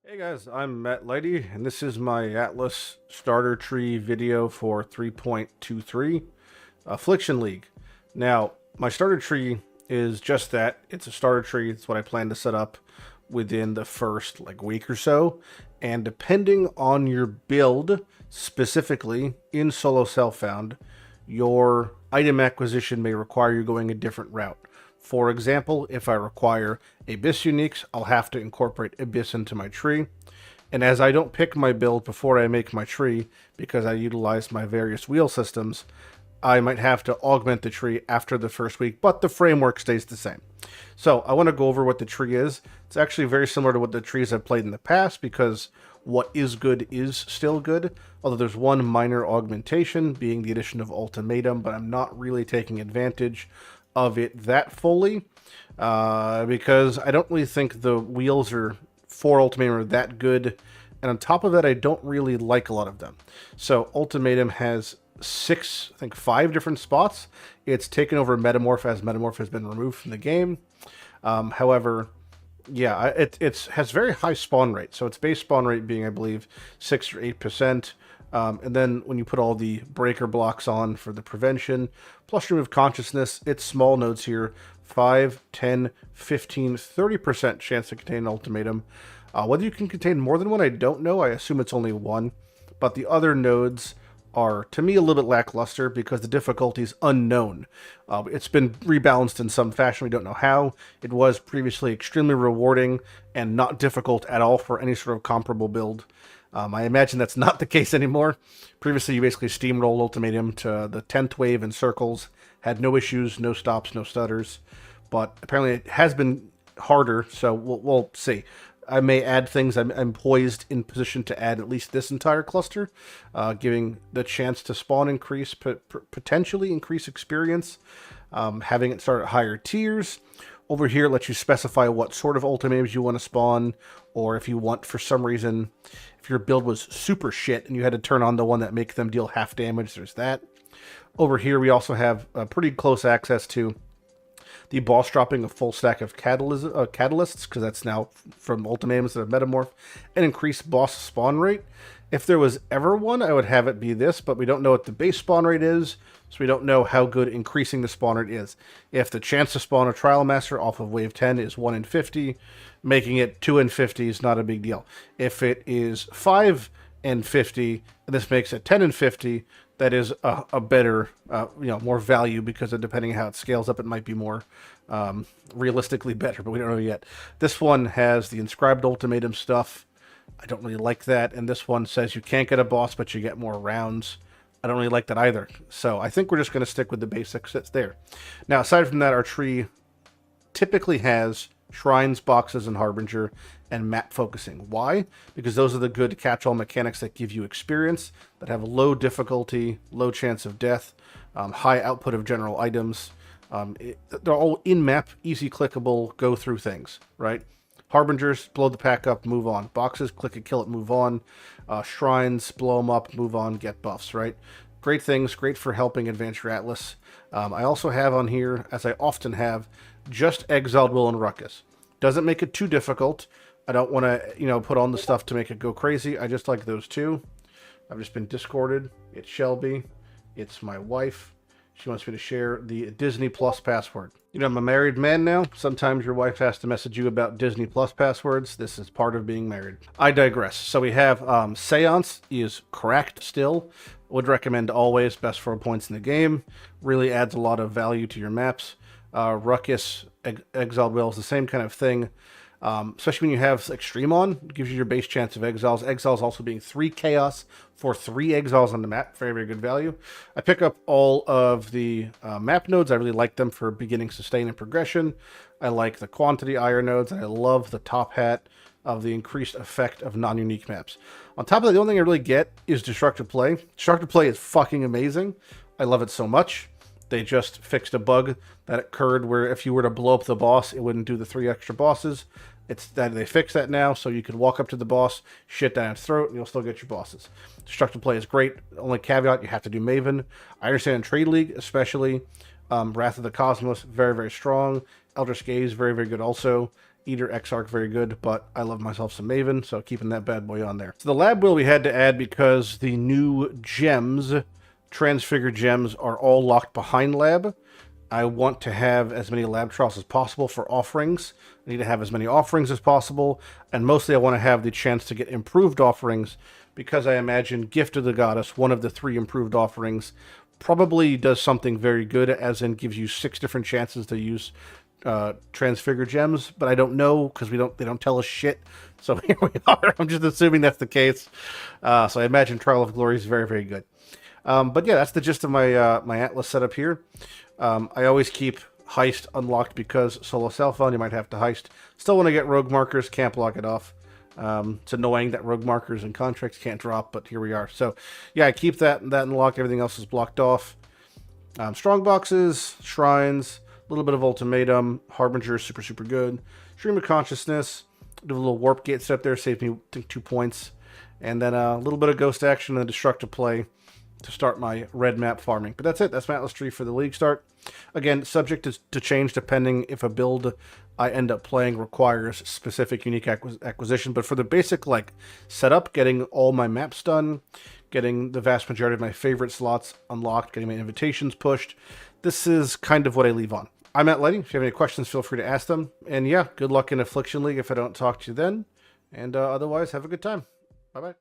Hey guys, I'm Matt Lighty, and this is my Atlas starter tree video for 3.23 Affliction League. Now, my starter tree is just that. It's a starter tree. It's what I plan to set up within the first week or so. And depending on your build, specifically in solo self-found, your item acquisition may require you going a different route. For example, if I require Abyss Uniques, I'll have to incorporate Abyss into my tree. And as I don't pick my build before I make my tree, because I utilize my various wheel systems, I might have to augment the tree after the first week, but the framework stays the same. So I want to go over what the tree is. It's actually very similar to what the trees I've played in the past, because what is good is still good, although there's one minor augmentation, being the addition of Ultimatum, but I'm not really taking advantage of it that fully, because I don't really think the wheels for Ultimatum are that good, and on top of that, I don't really like a lot of them. So Ultimatum has five different spots. It's taken over Metamorph, as Metamorph has been removed from the game. However, yeah, it has very high spawn rate. So its base spawn rate being, I believe, 6 or 8%. And then when you put all the breaker blocks on for the prevention, plus remove consciousness, its small nodes here, 5, 10, 15, 30% chance to contain an ultimatum. Whether you can contain more than one, I don't know. I assume it's only one. But the other nodes are, to me, a little bit lackluster because the difficulty is unknown. It's been rebalanced in some fashion. We don't know how. It was previously extremely rewarding and not difficult at all for any sort of comparable build. I imagine that's not the case anymore. Previously, you basically steamrolled Ultimatum to the 10th wave in circles, had no issues, no stops, no stutters. But apparently it has been harder, so we'll see. I may add things. I'm poised in position to add at least this entire cluster, giving the chance to spawn increase, potentially increase experience, having it start at higher tiers. Over here, it lets you specify what sort of ultimatums you want to spawn, or if you want, for some reason, if your build was super shit and you had to turn on the one that makes them deal half damage, there's that. Over here, we also have pretty close access to the boss dropping a full stack of catalysts, because that's now from Ultimatum instead of Metamorph, and increased boss spawn rate. If there was ever one, I would have it be this, but we don't know what the base spawn rate is, so we don't know how good increasing the spawn rate is. If the chance to spawn a Trial Master off of Wave 10 is 1 in 50, making it 2 in 50 is not a big deal. If it is 5 in 50, and this makes it 10 in 50, that is a better, more value, because depending on how it scales up, it might be more realistically better, but we don't know yet. This one has the inscribed ultimatum stuff. I don't really like that. And this one says you can't get a boss, but you get more rounds. I don't really like that either. So I think we're just going to stick with the basics that's there. Now, aside from that, our tree typically has shrines, boxes, and harbinger, and map focusing. Why? Because those are the good catch-all mechanics that give you experience, that have low difficulty, low chance of death, high output of general items. They're all in-map, easy clickable, go-through things, right? Harbingers, blow the pack up, move on. Boxes, click it, kill it, move on. Shrines, blow them up, move on, get buffs, right? Great things, great for helping advance your Atlas. I also have on here, as I often have, just Exiled Will and Ruckus. Doesn't make it too difficult. I don't want to, put on the stuff to make it go crazy. I just like those two. I've just been discorded. It's Shelby. It's my wife. She wants me to share the Disney Plus password. I'm a married man now. Sometimes your wife has to message you about Disney Plus passwords. This is part of being married. I digress. So we have Seance is cracked still. Would recommend always. Best 4 points in the game. Really adds a lot of value to your maps. Ruckus, Exiled Will is the same kind of thing. Especially when you have Extreme on, it gives you your base chance of exiles. Exiles also being 3 chaos for 3 exiles on the map. Very, very good value. I pick up all of the map nodes. I really like them for beginning, sustain, and progression. I like the quantity iron nodes, and I love the top hat of the increased effect of non-unique maps. On top of that, the only thing I really get is Destructive Play. Destructive Play is fucking amazing. I love it so much. They just fixed a bug that occurred where if you were to blow up the boss, it wouldn't do the 3 extra bosses. It's that they fixed that now, so you could walk up to the boss, shit down its throat, and you'll still get your bosses. Destructive Play is great. Only caveat, you have to do Maven. I understand in Trade League, especially, Wrath of the Cosmos, very, very strong. Eldritch Gaze, very, very good also. Eater Exarch, very good, but I love myself some Maven, so keeping that bad boy on there. So the lab wheel we had to add because the new gems, transfigured gems, are all locked behind lab. I want to have as many lab trials as possible for offerings. I need to have as many offerings as possible, and mostly I want to have the chance to get improved offerings, because I imagine Gift of the Goddess, one of the 3 improved offerings, probably does something very good, as in gives you 6 different chances to use transfigure gems, but I don't know because they don't tell us shit. So here we are. I'm just assuming that's the case. So I imagine Trial of Glory is very, very good. But yeah, that's the gist of my my Atlas setup here. I always keep Heist unlocked because solo cell phone, you might have to heist. Still want to get rogue markers, can't block it off. It's annoying that rogue markers and contracts can't drop, but here we are. So yeah, I keep that unlocked. Everything else is blocked off. Strong boxes, shrines, a little bit of Ultimatum, Harbinger, super, super good. Stream of Consciousness, do a little warp gate set up there, saved me, I think, 2 points. And then a little bit of Ghost Action and a Destructive play to start my red map farming. But that's it. That's my Atlas tree for the league start. Again, subject to change depending if a build I end up playing requires specific unique acquisition. But for the basic like setup, getting all my maps done, getting the vast majority of my favorite slots unlocked, getting my invitations pushed, this is kind of what I leave on. I'm Mathew Lighty. If you have any questions, feel free to ask them. And yeah, good luck in Affliction League if I don't talk to you then. And otherwise, have a good time. Bye-bye.